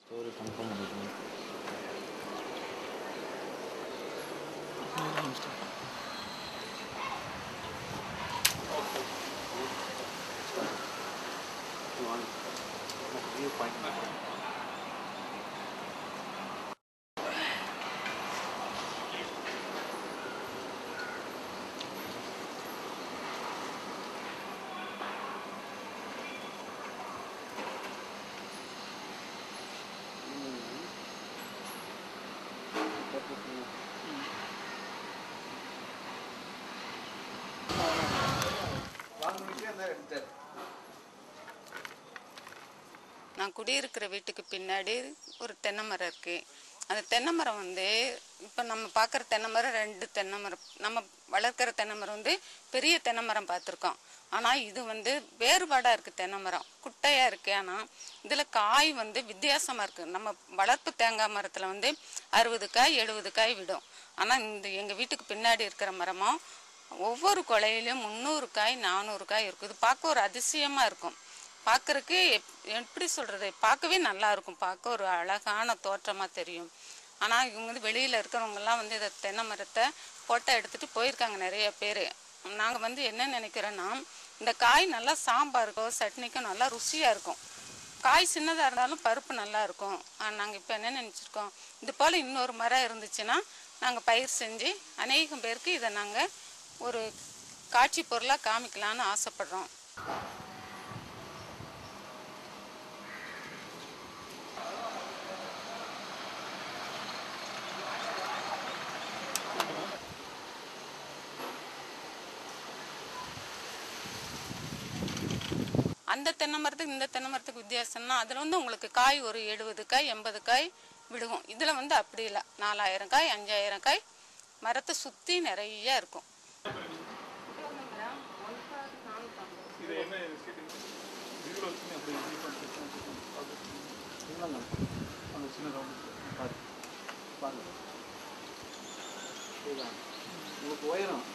Story confirm பண்ணிக்கணும். View point நான் குடியிருக்கிற வீட்டுக்கு பின்னாடி ஒரு தென்னை மரம் இருக்குது. அந்த தென்னை மரம் வந்து இப்போ நம்ம பார்க்குற தென்னை மரம் 2 தென்னை மரம், நம்ம வளர்க்குற தென்னை மரம் வந்து பெரிய தென்னை மரம் பார்த்துருக்கோம். ஆனால் இது வந்து வேறுபாடாக இருக்குது. தென்னை மரம் குட்டையாக இருக்குது. ஆனால் இதில் காய் வந்து வித்தியாசமாக இருக்குது. நம்ம வளர்ப்பு தேங்காய் மரத்தில் வந்து 60 காய் 70 காய் விடும். ஆனால் இந்த எங்கள் வீட்டுக்கு பின்னாடி இருக்கிற மரமும் ஒவ்வொரு கொலையிலையும் 300 காய் 400 காய் இருக்குது. இது பார்க்க ஒரு அதிசயமாக இருக்கும். பார்க்குறக்கு எப்படி சொல்கிறது, பார்க்கவே நல்லா இருக்கும். பார்க்க ஒரு அழகான தோற்றமாக தெரியும். ஆனால் இவங்க வந்து வெளியில் இருக்கிறவங்கெல்லாம் வந்து இதை தென்னை மரத்தை ஃபோட்டோ எடுத்துகிட்டு போயிருக்காங்க நிறைய பேர். நாங்கள் வந்து என்ன நினைக்கிறோன்னா, இந்த காய் நல்லா சாம்பாருக்கோ சட்னிக்கோ நல்லா ருசியாக இருக்கும். காய் சின்னதாக இருந்தாலும் பருப்பு நல்லா இருக்கும். நாங்கள் இப்போ என்ன நினச்சிருக்கோம், இது போல் இன்னொரு மரம் இருந்துச்சுன்னா நாங்கள் பயிர் செஞ்சு அநேகம் பேருக்கு இதை நாங்கள் ஒரு காட்சி பொருளாக காமிக்கலான்னு ஆசைப்படுறோம். அந்த தென்னை மரத்துக்கு இந்த தென்னை மரத்துக்கு வித்தியாசம்னா, அதில் வந்து உங்களுக்கு காய் ஒரு 70 காய் 80 காய் விடுவோம். இதில் வந்து அப்படி இல்லை, 4000 காய் 5000 காய் மரத்தை சுற்றி நிறைய இருக்கும். உங்களுக்கு உயரம்